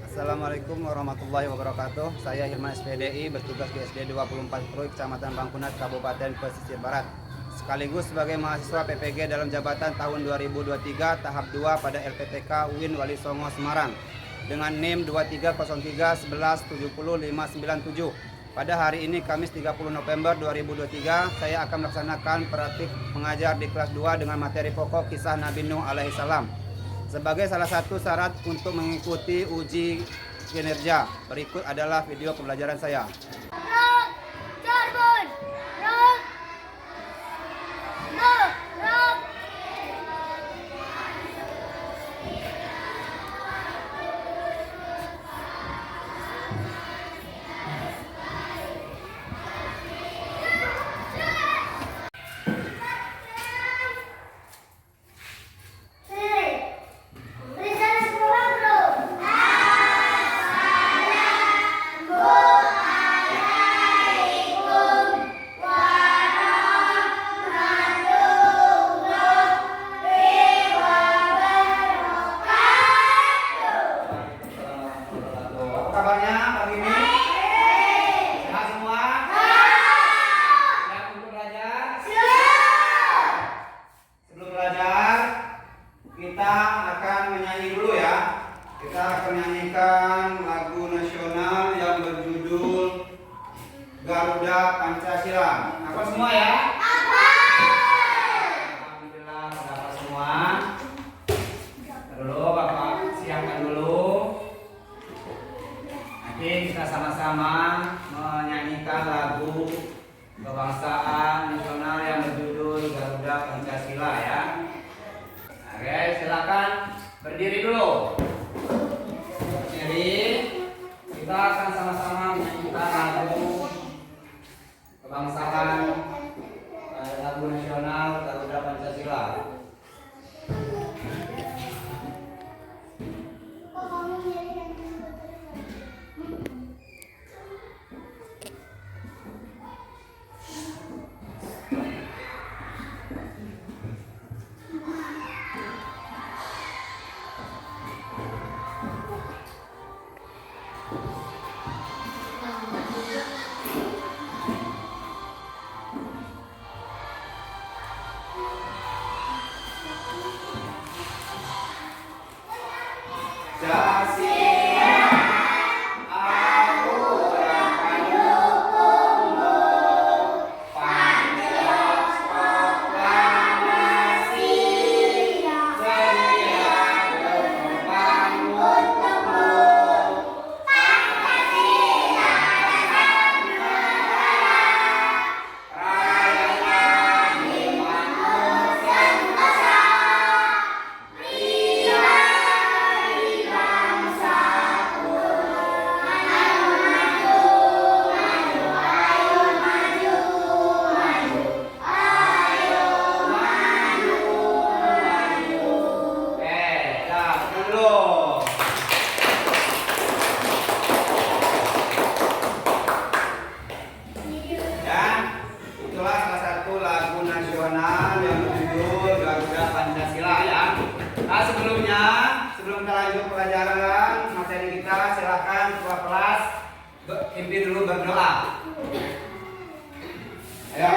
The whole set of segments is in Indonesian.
Assalamualaikum warahmatullahi wabarakatuh. Saya Hilman SPDI, bertugas di SD 24 Krui, Kecamatan Bangkunat, Kabupaten Pesisir Barat. Sekaligus sebagai mahasiswa PPG dalam jabatan tahun 2023 tahap 2 pada LPTK UIN Wali Songo Semarang dengan NIM 230311700597. Pada hari ini Kamis 30 November 2023 saya akan melaksanakan praktik mengajar di kelas 2 dengan materi pokok kisah Nabi Nuh alaihi salam. Sebagai salah satu syarat untuk mengikuti uji kinerja, berikut adalah video pembelajaran saya. Kabarnya pagi ini? Sehat semua? Siap untuk belajar? Siap! Sebelum belajar, kita akan menyanyi dulu ya. Kita akan menyanyikan lagu nasional yang berjudul Garuda Pancasila. Apa semua ya? Alhamdulillah, apa semua? Dulu Bapak siapkan dulu. Nanti kita sama-sama menyanyikan lagu kebangsaan nasional yang berjudul Garuda Pancasila ya. Oke, silakan berdiri dulu. Berdiri. Kita akan sama-sama menyanyikan lagu kebangsaan, lagu nasional Garuda Pancasila. Sebelum kita lanjut pelajaran materi kita, silakan ketua kelas pimpin dulu berdoa. Ayo.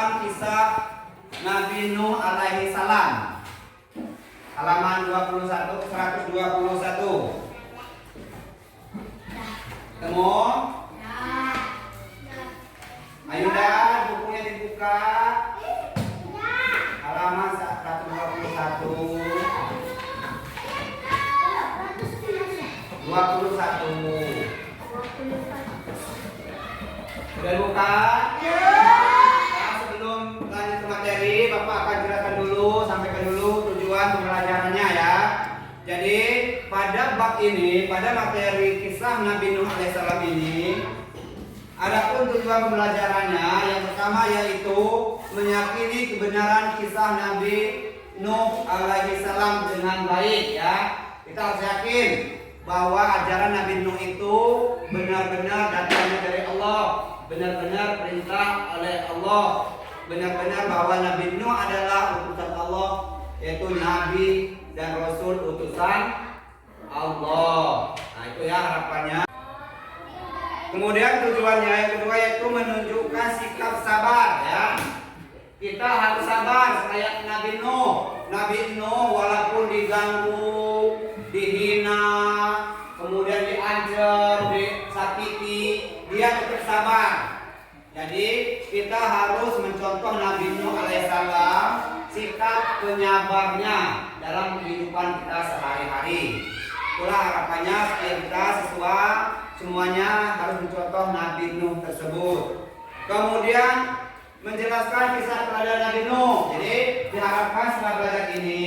tentang kisah Nabi Nuh alaihi salam. Halaman 121. Ketemu? Ayo dah, bukunya dibuka. Halaman 121. 21. Sudah buka? Nah, sebelum lanjut ke materi, Bapak akan jelaskan dulu, sampaikan dulu tujuan pembelajarannya ya. Jadi pada bab ini, pada materi kisah Nabi Nuh alaihissalam ini, adapun tujuan pembelajarannya yang pertama yaitu meyakini kebenaran kisah Nabi Nuh alaihissalam dengan baik ya. Kita harus yakin bahwa ajaran Nabi Nuh itu benar-benar datangnya dari Allah, benar-benar perintah oleh Allah, benar-benar bahwa Nabi Nuh adalah utusan Allah, yaitu Nabi dan Rasul utusan Allah. Nah itu ya harapannya. Kemudian tujuannya yang kedua yaitu menunjukkan sikap sabar ya. Kita harus sabar kayak Nabi Nuh. Nabi Nuh walaupun diganggu, dihina, kemudian diancam, disakiti, dia tetap sabar. Jadi kita harus mencontoh Nabi Nuh alaihissalam, sikap penyabarnya dalam kehidupan kita sehari-hari. Itulah harapannya supaya kita semuanya harus mencontoh Nabi Nuh tersebut. Kemudian menjelaskan kisah teladan Nabi Nuh. Jadi diharapkan setelah belajar ini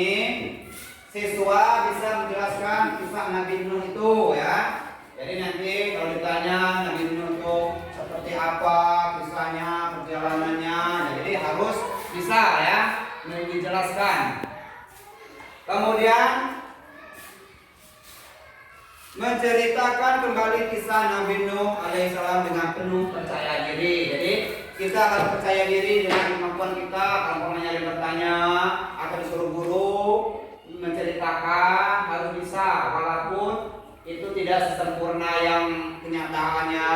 siswa bisa menjelaskan kisah Nabi Nuh itu ya. Jadi nanti kalau ditanya Nabi Nuh itu seperti apa kisahnya, perjalanannya, jadi harus bisa ya dijelaskan. Kemudian menceritakan kembali kisah Nabi Nuh alaihissalam dengan penuh percaya diri. Jadi kita harus percaya diri dengan kemampuan kita. Kalau pernah bertanya atau disuruh guru menceritakan harus bisa, walaupun itu tidak sesempurna yang kenyataannya,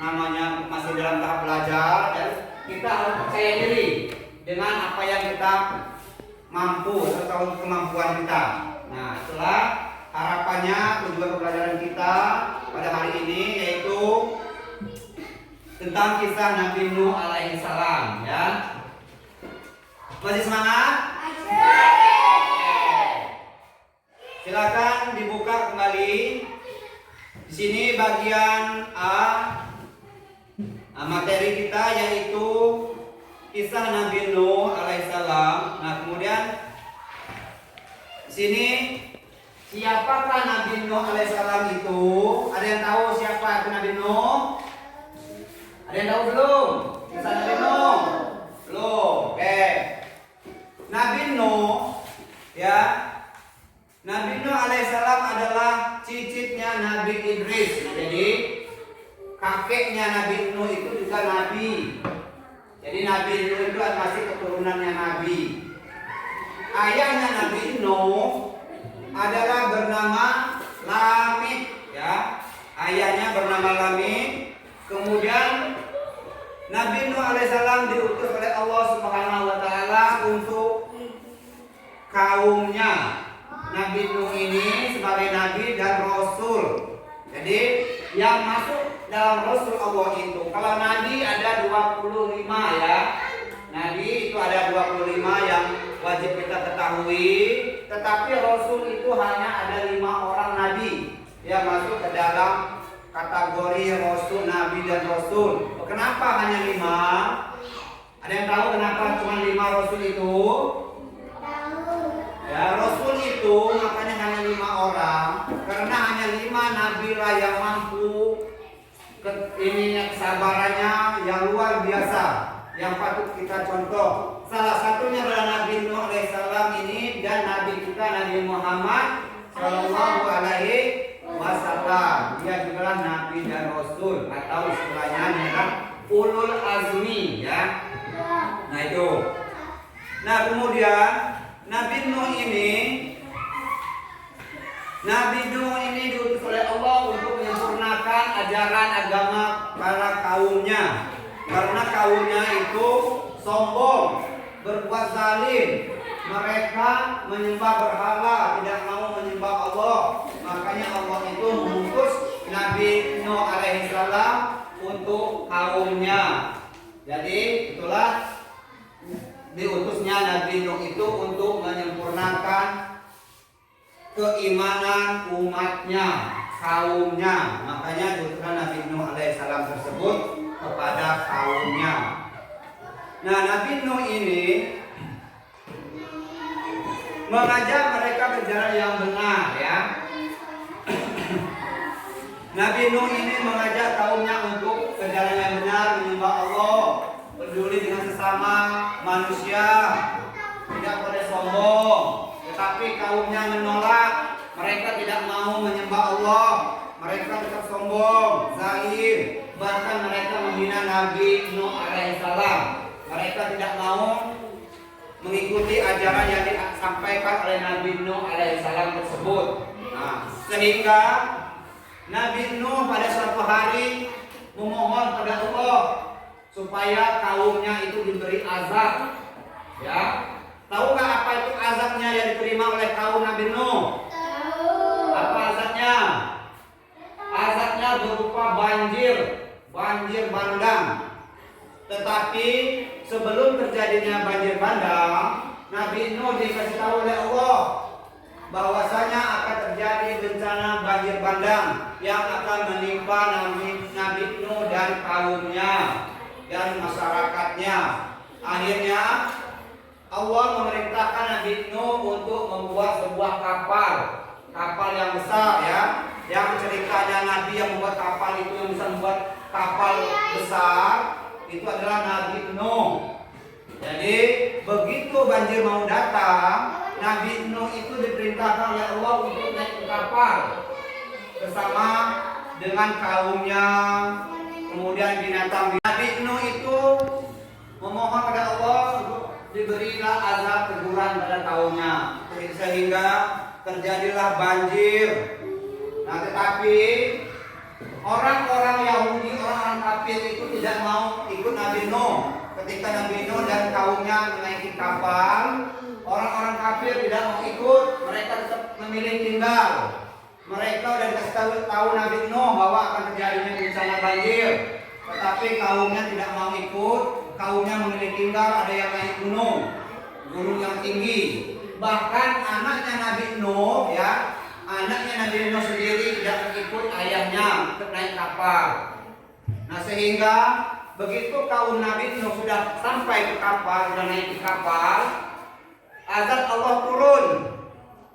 namanya masih dalam tahap belajar. Dan kita harus percaya diri dengan apa yang kita mampu atau kemampuan kita. Nah itulah harapannya tujuan pembelajaran kita pada hari ini, yaitu tentang kisah Nabi Nuh alaihi salam ya. Masih semangat? Silakan dibuka kembali. Di sini bagian A, materi kita yaitu kisah Nabi Nuh alaihi salam. Nah, kemudian di sini siapakah Nabi Nuh alaihissalam itu? Ada yang tahu siapa itu Nabi Nuh? Ada yang tahu belum? Kisah Nabi Nuh? Belum. Oke. Nabi Nuh ya. Nabi Nuh alaihissalam adalah cicitnya Nabi Idris. Jadi kakeknya Nabi Nuh itu juga nabi. Jadi Nabi Nuh itu masih keturunannya nabi. Ayahnya Nabi Nuh adalah bernama Lamid ya. Ayahnya bernama Lamid. Kemudian Nabi Nuh alaihissalam diutus oleh Allah Subhanahu wa taala untuk kaumnya. Nabi Nuh ini sebagai nabi dan rasul. Jadi yang masuk dalam rasul Allah itu, kalau nabi ada 25 ya. Nabi itu ada 25 yang wajib kita ketahui, tetapi rasul itu hanya ada 5 orang nabi yang masuk ke dalam kategori rasul, nabi dan rasul. Kenapa hanya 5? Ada yang tahu kenapa cuma 5 rasul itu? Ya, rasul itu makanya hanya 5 orang karena hanya 5 nabi lah yang mampu kesabarannya yang luar biasa, yang patut kita contoh. Salah satunya adalah Nabi Nuh alaihissalam ini dan Nabi kita Nabi Muhammad Shallallahu alaihi wasallam. Dia juga Nabi dan Rasul atau istilahnya adalah ulul azmi ya. Nah itu. Nah kemudian Nabi Nuh ini diutus oleh Allah untuk menyempurnakan ajaran agama para kaumnya. Karena kaumnya itu sombong, berbuat zalim. Mereka menyembah berhala, tidak mau menyembah Allah. Makanya Allah itu mengutus Nabi Nuh alaihissalam untuk kaumnya. Jadi itulah diutusnya Nabi Nuh itu untuk menyempurnakan keimanan umatnya, kaumnya. Makanya diutuskan Nabi Nuh alaihissalam tersebut kepada kaumnya. Nah, Nabi Nuh ini mengajak mereka ke jalan yang benar, ya. Nabi Nuh ini mengajak kaumnya untuk ke jalan yang benar, menyembah Allah, peduli dengan sesama manusia, tidak boleh sombong. Tetapi kaumnya menolak, mereka tidak mau menyembah Allah, mereka tetap sombong, zalim, bahkan mereka menghina Nabi Nuh alaihissalam. Mereka tidak mau mengikuti ajaran yang disampaikan oleh Nabi Nuh alaihissalam tersebut. Nah, sehingga Nabi Nuh pada suatu hari memohon pada Allah supaya kaumnya itu diberi azab. Ya, tahu nggak apa itu azabnya yang diterima oleh kaum Nabi Nuh? Tahu. Apa azabnya? Azabnya berupa banjir bandang. Tetapi sebelum terjadinya banjir bandang, Nabi Nuh dikasih tahu oleh Allah bahwasanya akan terjadi bencana banjir bandang yang akan menimpa Nabi Nuh dan kaumnya dan masyarakatnya. Akhirnya Allah memerintahkan Nabi Nuh untuk membuat sebuah kapal yang besar, ya. Yang ceritanya Nabi yang membuat kapal itu, yang bisa membuat kapal besar, itu adalah Nabi Nuh. Jadi begitu banjir mau datang, Nabi Nuh itu diperintahkan oleh Allah untuk naik ke kapal bersama dengan kaumnya, kemudian binatang. Nabi Nuh itu memohon pada Allah untuk diberilah azab teguran pada kaumnya, sehingga terjadilah banjir. Nah, tetapi orang-orang Yahudi, orang-orang kafir itu tidak mau ikut Nabi Nuh. Ketika Nabi Nuh dan kaumnya menaiki kapal, orang-orang kafir tidak mau ikut. Mereka tetap memilih tinggal. Mereka sudah kasih tahu Nabi Nuh bahwa akan terjadinya bencana banjir, tetapi kaumnya tidak mau ikut. Kaumnya memilih tinggal. Ada yang naik gunung yang tinggi. Bahkan anaknya Nabi Nuh, ya, anaknya Nabi Nuh sendiri tidak mengikut ayahnya untuk naik kapal. Nah, sehingga begitu kaum Nabi Nuh sudah sampai ke kapal, sudah naik ke kapal, azab Allah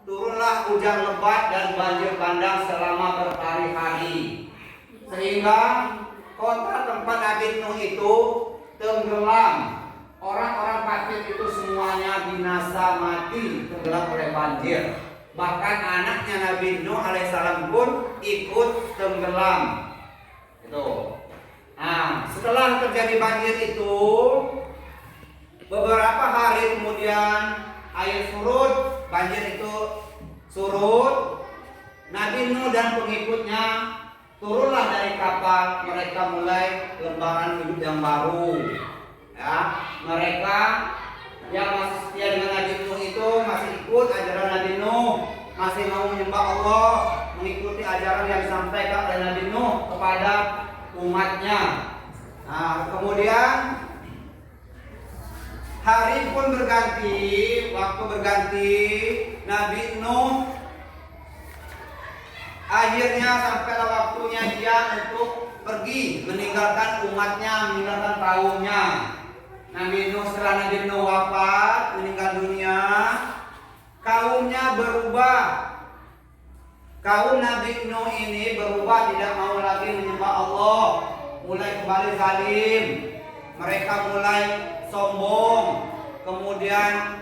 turunlah hujan lebat dan banjir bandang selama berhari-hari, sehingga kota tempat Nabi Nuh itu tenggelam. Orang-orang kafir itu semuanya binasa mati, tenggelam oleh banjir. Bahkan anaknya Nabi Nuh alaihissalam pun ikut tenggelam. Itu. Nah, setelah terjadi banjir itu, beberapa hari kemudian air surut, banjir itu surut. Nabi Nuh dan pengikutnya turunlah dari kapal. Mereka mulai lembaran hidup yang baru. Ya, mereka yang masih setia dengan Nabi Nuh itu masih ikut ajaran Nabi Nuh, masih mau menyembah Allah, mengikuti ajaran yang disampaikan oleh Nabi Nuh kepada umatnya. Nah, kemudian hari pun berganti, waktu berganti. Nabi Nuh akhirnya sampailah waktunya dia untuk pergi meninggalkan umatnya, meninggalkan kaumnya. Nabi Nuh, setelah Nabi Nuh wafat, meninggal dunia, kaumnya berubah. Kaum Nabi Nuh ini berubah, tidak mau lagi menyembah Allah, mulai kembali zalim. Mereka mulai sombong, kemudian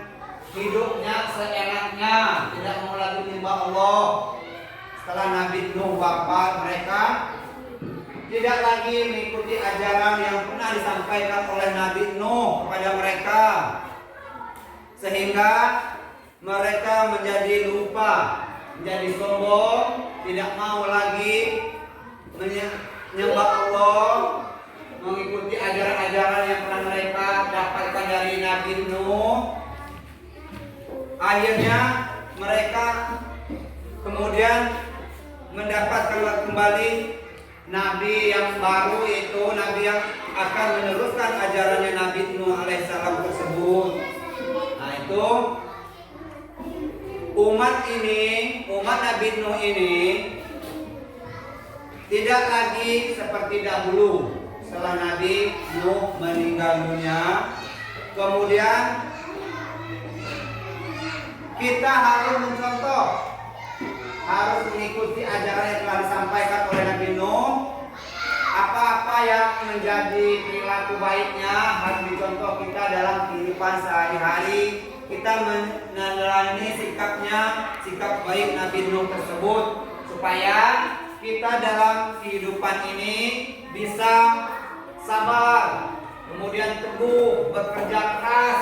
hidupnya seenaknya, tidak mau lagi menyembah Allah. Setelah Nabi Nuh wafat, mereka tidak lagi mengikuti ajaran yang pernah disampaikan oleh Nabi Nuh kepada mereka, sehingga mereka menjadi lupa, menjadi sombong, tidak mau lagi menyembah Allah, mengikuti ajaran-ajaran yang pernah mereka dapatkan Nabi Nuh, akhirnya mereka kemudian mendapatkan kembali Nabi yang baru, yaitu Nabi yang akan meneruskan ajarannya Nabi Nuh alaihissalam tersebut. Nah itu umat Nabi Nuh ini tidak lagi seperti dahulu. Setelah Nabi Nuh meninggal dunia, kemudian kita harus mencontoh, harus mengikuti ajaran yang telah disampaikan oleh Nabi Nuh. Apa-apa yang menjadi perilaku baiknya harus dicontoh kita dalam kehidupan sehari-hari. Kita meneladani sikap baik Nabi Nuh tersebut, supaya kita dalam kehidupan ini bisa sabar, kemudian teguh, bekerja keras,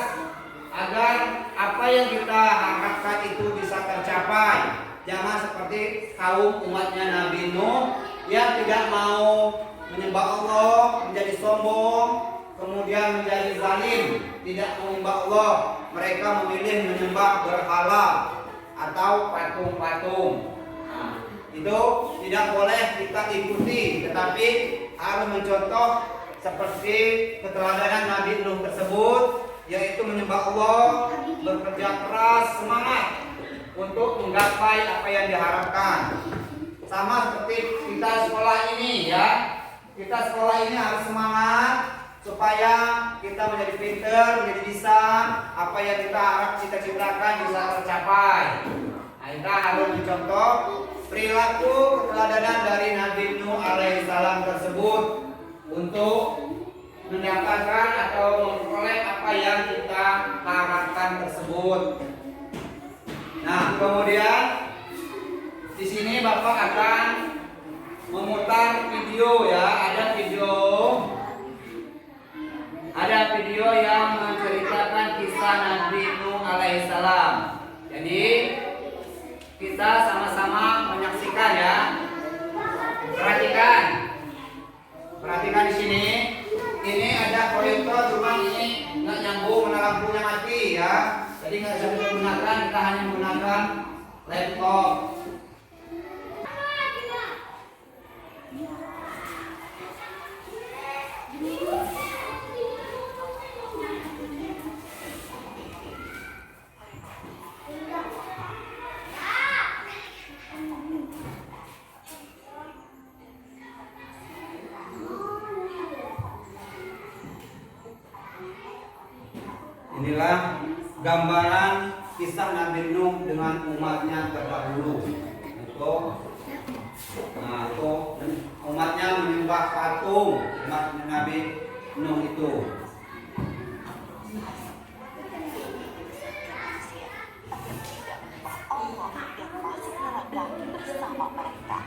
agar apa yang kita harapkan itu bisa tercapai. Jangan seperti kaum umatnya Nabi Nuh yang tidak mau menyembah Allah, menjadi sombong, kemudian menjadi zalim, tidak menyembah Allah. Mereka memilih menyembah berhala atau patung-patung. Nah, itu tidak boleh kita ikuti, tetapi harus mencontoh seperti keteladanan Nabi Nuh tersebut, yaitu menyembah Allah, bekerja keras, semangat untuk menggapai apa yang diharapkan. Sama seperti kita sekolah ini ya, kita sekolah ini harus semangat supaya kita menjadi pintar, menjadi bisa apa yang kita harap cita-citakan bisa tercapai. Nah, kita harus mencontoh perilaku keteladanan dari Nabi Nuh alaihissalam tersebut untuk mendapatkan atau memperoleh apa yang kita harapkan tersebut. Nah, kemudian di sini Bapak akan memutar video ya, ada video yang menceritakan kisah Nabi Nuh alaihissalam. Jadi kita sama-sama menyaksikan ya. Perhatikan di sini. Ini ada proyektor, cuma ini nggak nyambung karena lampunya mati ya. Jadi nggak bisa digunakan, kita hanya menggunakan laptop. Inilah gambaran kisah Nabi Nuh dengan umatnya terdahulu. Itu umatnya menyembah patung, umat Nabi Nuh itu. Allah yang masih meredakan bersama mereka.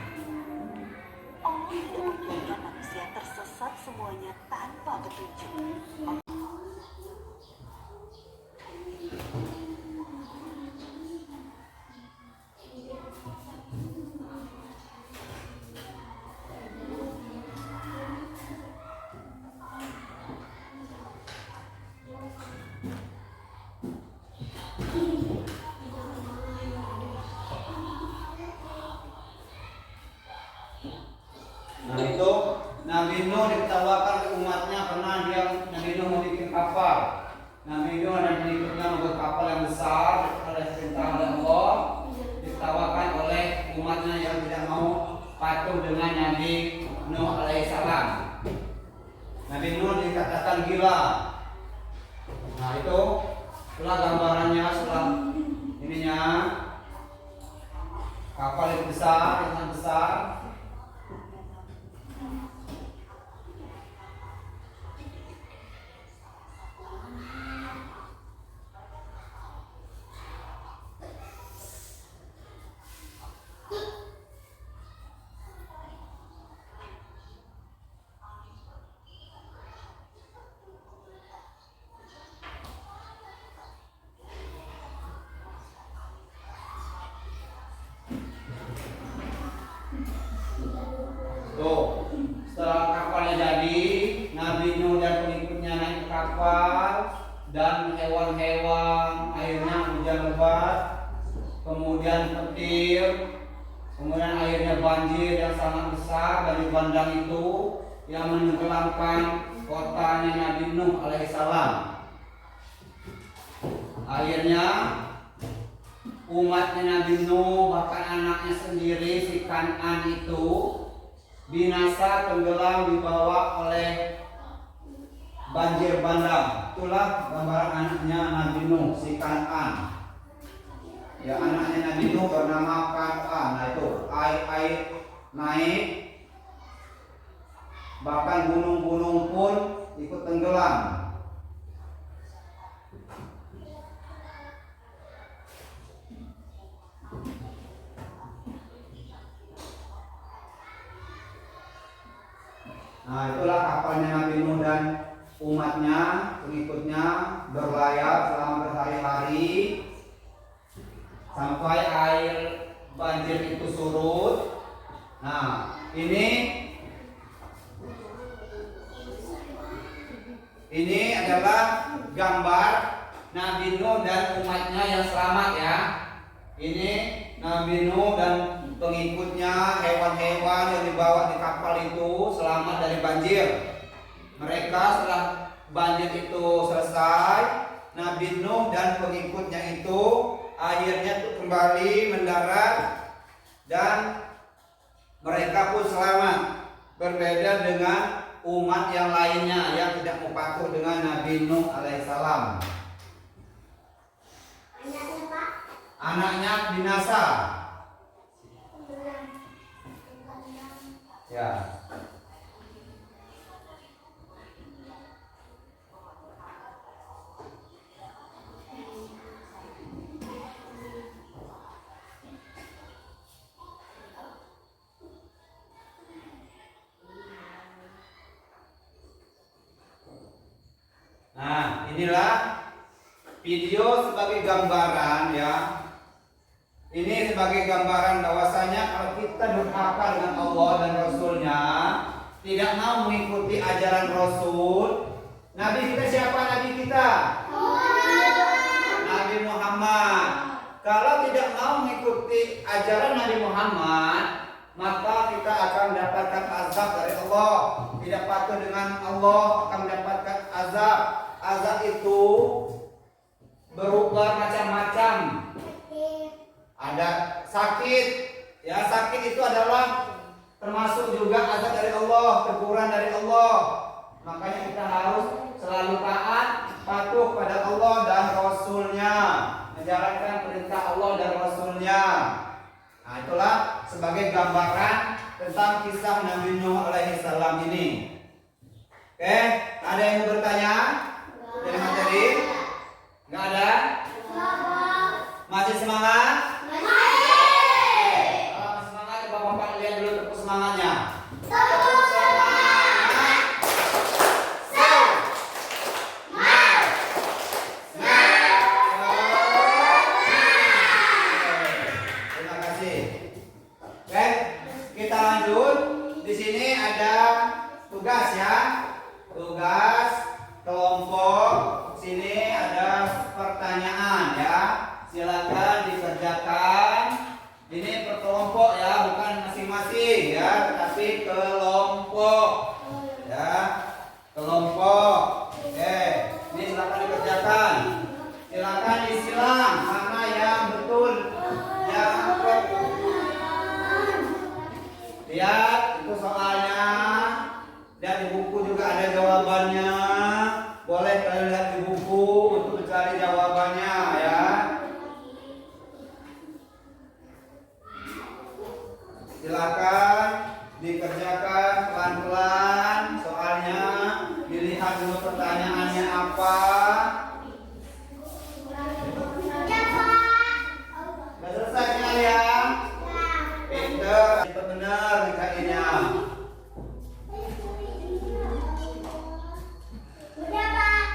Allah tidak membiarkan manusia tersesat semuanya tanpa petunjuk. Nah itu Nabi Nuh diketawakan ke umatnya karena Nabi Nuh mau bikin kapal. Nabi Nuh dan pengikutnya membuat kapal yang besar oleh perintah Allah, diketawakan oleh umatnya yang tidak mau patuh dengan Nabi Nuh alaihissalam. Nabi Nuh dikatakan gila. Nah itu setelah gambarannya, setelah ininya kapal yang besar, yang besar. hewan-hewan, airnya hujan lebat, kemudian petir, kemudian airnya banjir yang sangat besar, banjir bandang itu yang menenggelamkan kotanya Nabi Nuh alaihissalam. Akhirnya umatnya Nabi Nuh, bahkan anaknya sendiri si Kan'an itu binasa, tenggelam, dibawa oleh banjir bandang. Itulah gambaran anaknya Nabi Nuh, si Kan'an. Ya, anaknya Nabi Nuh bernama Kan'an. Nah itu air naik, bahkan gunung-gunung pun ikut tenggelam. Nah itulah kapalnya Nabi Nuh dan umatnya, pengikutnya berlayar selama berhari-hari sampai air banjir itu surut. Nah ini adalah gambar Nabi Nuh dan umatnya yang selamat ya. Ini Nabi Nuh dan pengikutnya, hewan-hewan yang dibawa di kapal itu selamat dari banjir. Mereka setelah banjir itu selesai, Nabi Nuh dan pengikutnya itu akhirnya kembali mendarat dan mereka pun selamat. Berbeda dengan umat yang lainnya yang tidak mau patuh dengan Nabi Nuh alaihissalam. Anaknya binasa. Ya. Nah, inilah video sebagai gambaran ya. Ini sebagai gambaran bahwasanya kalau kita durhaka dengan Allah dan Rasulnya, tidak mau mengikuti ajaran Rasul. Nabi kita siapa? Nabi kita Nabi Muhammad. Kalau tidak mau mengikuti ajaran Nabi Muhammad, maka kita akan mendapatkan azab dari Allah. Tidak patuh dengan Allah akan mendapatkan azab. Azab itu berupa macam-macam. Ada sakit, ya sakit itu adalah termasuk juga azab dari Allah, teguran dari Allah. Makanya kita harus selalu taat, patuh pada Allah dan Rasulnya, menjalankan perintah Allah dan Rasulnya. Nah itulah sebagai gambaran tentang kisah Nabi Nuh alaihissalam ini. Oke, ada yang mau bertanya dari materi? Nggak ada? Masih semangat? Bapak lihat dulu tepuk semangatnya. Tepuk semangat. Terima kasih. Oke, kita lanjut. Di sini ada tugas ya. Tugas kelompok. Sini ada pertanyaan ya. Silakan dikerjakan. Ini per kelompok ya, bukan masing-masing ya, tetapi kelompok ya, kelompok. Oke, ini silakan dikerjakan. Silakan disilang mana yang betul, yang lihat itu soalnya. Dan di buku juga ada jawabannya. Boleh kalian lihat di buku untuk mencari jawabannya ya. Silakan dikerjakan pelan-pelan soalnya, dilihat dulu pertanyaannya apa. Sudah selesai kalian? Pinter, itu benar ngerjainnya. Udah Pak.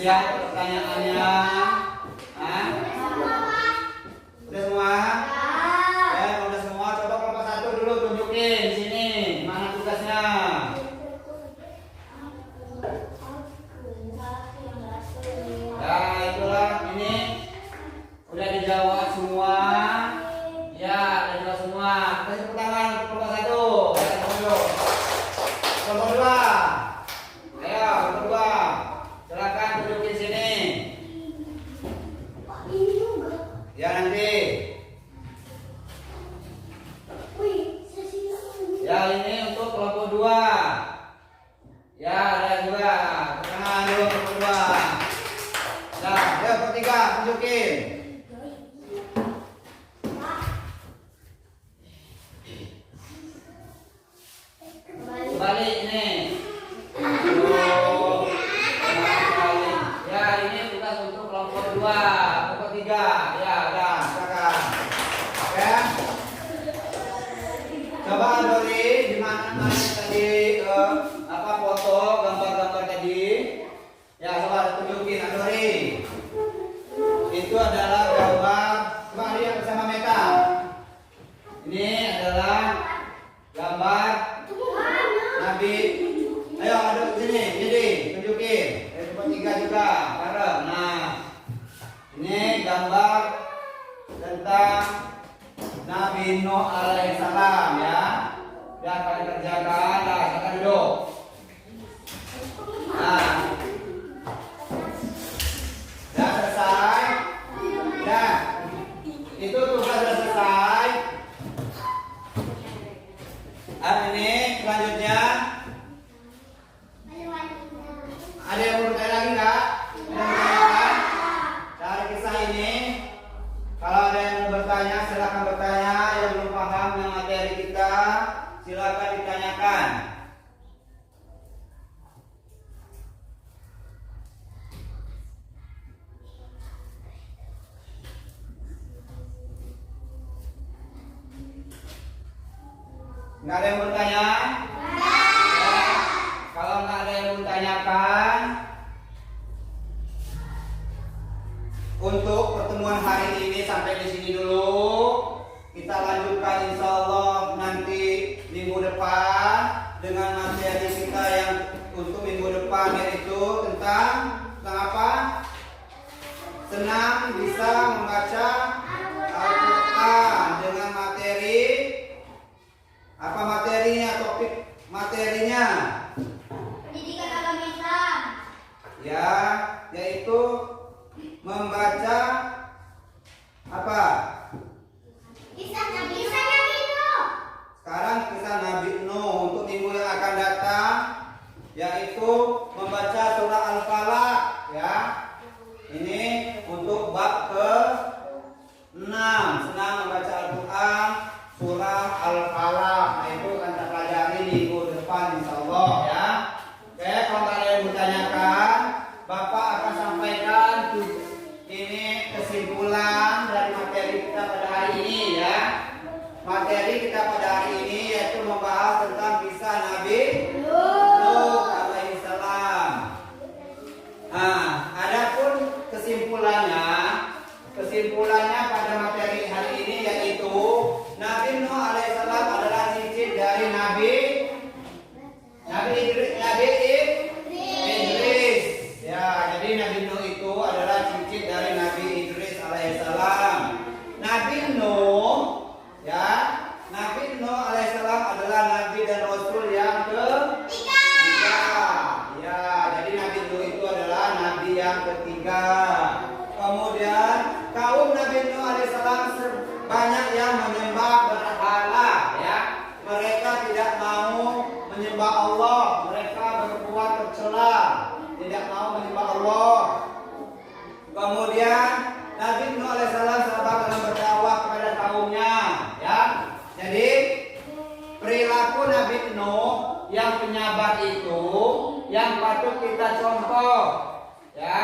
Siap pertanyaannya? Hah? Udah semua? Ya, udah semua. Coba kelompok 1 dulu tunjukin di sini. Mana tugasnya? Ya, itulah ini. Udah dijawab semua. Ya, udah dijawab semua. Kasih tepuk tangan untuk kelompok 1. Kelompok 2. Ayo, kelompok 2. Silakan tunjukin sini. Ya nanti. Ya ini untuk kelompok 2. Ya ada juga. Tangan dulu kelompok 2. Nah, ya kelompok 3 tunjukin. Kembali ini. Ya ini tugas untuk kelompok 2, kelompok 3. Ya udah, silakan. Ya. Coba Dori di mana tadi foto gambar-gambar tadi. Ya coba tunjukin Dori. Itu adalah gambar. Coba lihat bersama Meta. Ini adalah gambar Nabi. Ayo aduk sini, jadi tunjukin. Kelompok 3 juga, bareng. Nah, ini gambar tentang Nabi Nuh alaihissalam ya. Dia akan dikerjakan. Nah, silakan duduk. Nah, sudah selesai. Ya, itu tugas sudah selesai. Ini selanjutnya. Ada yang mau bertanya lagi nggak? Dari kisah ini, kalau ada yang mau bertanya, silakan bertanya. Yang belum paham dengan materi kita, silakan ditanyakan. Nggak ada yang bertanya? Kalau nggak ada yang bertanyakan, untuk pertemuan hari ini sampai di sini dulu. Kita lanjutkan insya Allah nanti minggu depan dengan materi kita yang untuk minggu depan, yaitu tentang apa? Senang bisa membaca Al-Quran dengan materi apa materinya, topik materinya? Pendidikan agama Islam. Ya, yaitu membaca apa? Kisah Nabi Nuh. Sekarang kisah Nabi Nuh. Untuk minggu yang akan datang yaitu membaca surah Al-Falaq ya. Ini untuk bab ke-6. Senang membaca Al-Quran surah Al-Falaq. Nah, itu akan kita pelajari minggu depan insyaallah ya. Oke, kalau ada yang bertanyakan, Bapak akan sampaikan ini kesimpulan dari materi kita pada hari ini ya. Materi kita pada hari ini yaitu membahas tentang kisah Nabi Nuh alaihissalam. Nah, adapun kesimpulannya pada materi hari ini yaitu Nabi Nuh alaihissalam adalah cicit dari Nabi Idris. Ya, jadi Nabi Nuh itu adalah cicit dari Nabi Idris alaihissalam. Nabi Nuh, ya, Nabi Nuh alaihissalam adalah Nabi dan Rasul yang ketiga. Ya, jadi Nabi Nuh itu adalah Nabi yang ketiga. Kemudian kaum Nabi Nuh alaihissalam banyak yang menyembah berhala, ya. Mereka tidak mau menyembah Allah. Mereka berbuat tercela, tidak mau menyembah Allah. Kemudian Nabi Nuh alaihissalam sabar dalam berdakwah kepada kaumnya, ya. Jadi perilaku Nabi Nuh yang penyabar itu yang patut kita contoh, ya.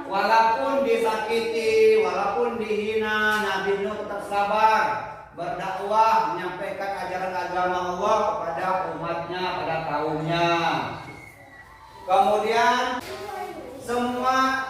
Walaupun disakiti, walaupun dihina, Nabi Nuh tetap sabar berdakwah, menyampaikan ajaran agama Allah kepada umatnya, pada kaumnya. Kemudian semua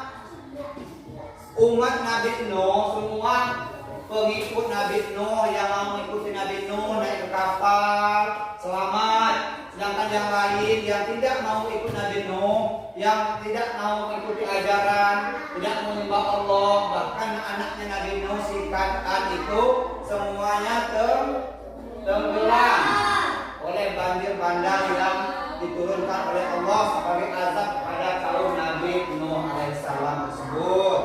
umat Nabi Nuh, semua pengikut Nabi Nuh yang mau mengikuti Nabi Nuh naik ke kapal selamat. Sedangkan yang lain yang tidak mau ikut Nabi Nuh, yang tidak mau mengikuti ajaran, tidak menyembah Allah, bahkan anaknya Nabi Nuh si Kan'an itu semuanya tenggelam oleh banjir bandang yang diturunkan oleh Allah sebagai azab kepada kaum Nabi Nuh alaihissalam tersebut.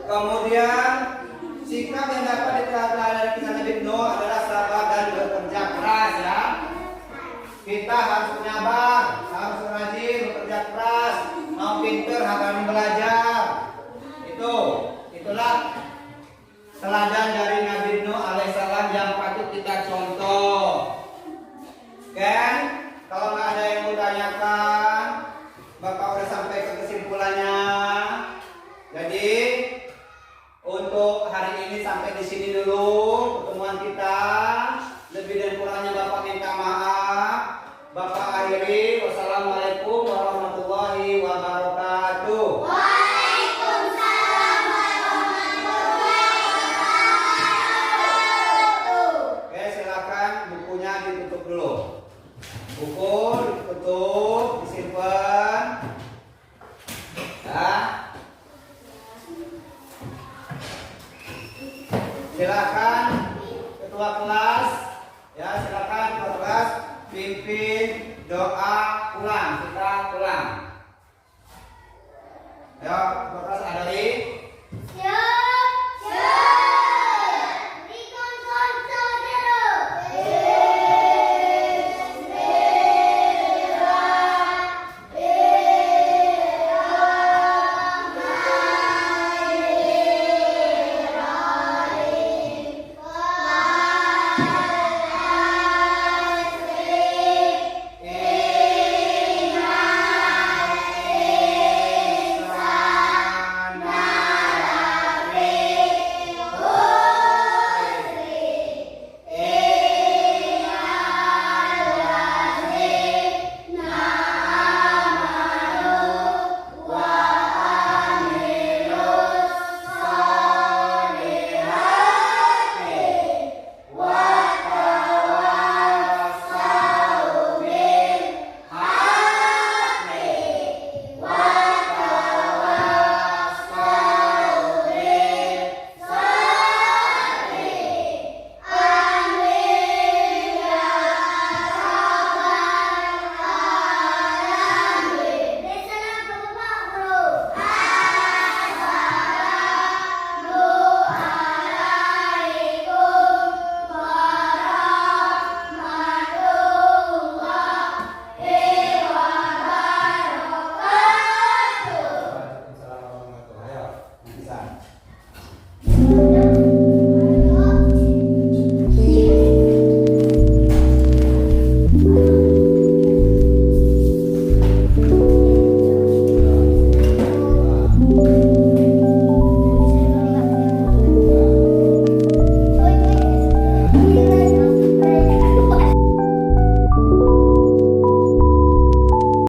Kemudian sikap yang dapat diterapkan dari kisah Nabi Nuh adalah sabar dan bekerja keras ya. Kita harus menyabar, harus rajin, bekerja keras, mau pinter, harus belajar. Itulah teladan dari Nabi Nuh alaihissalam yang patut kita contoh. Kan? Kalau nggak ada yang mau tanyakan, Bapak udah sampai ke kesimpulannya. Jadi untuk hari ini sampai di sini dulu pertemuan kita. Lebih dan kurangnya Bapak minta maaf. Bapak akhiri. Wassalamualaikum warahmatullahi wabarakatuh. Waalaikumsalam warahmatullahi wabarakatuh. Oke, silakan bukunya ditutup dulu. Buku ditutup, disimpan. Ya. Silakan ketua kelas, ya silakan ketua kelas pimpin doa pulang, kita pulang. Ya, ketua kelas adari.